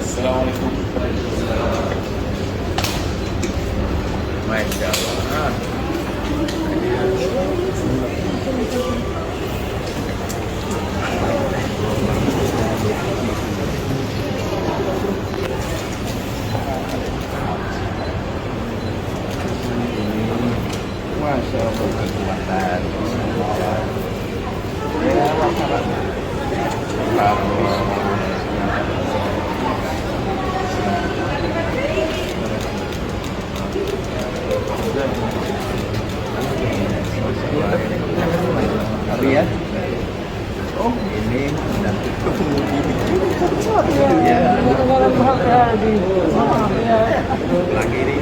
Assalamualaikum. Masya Allah. Masya Allah. Kekuatan. Ya, tapi ya, oh ini nanti lagi ini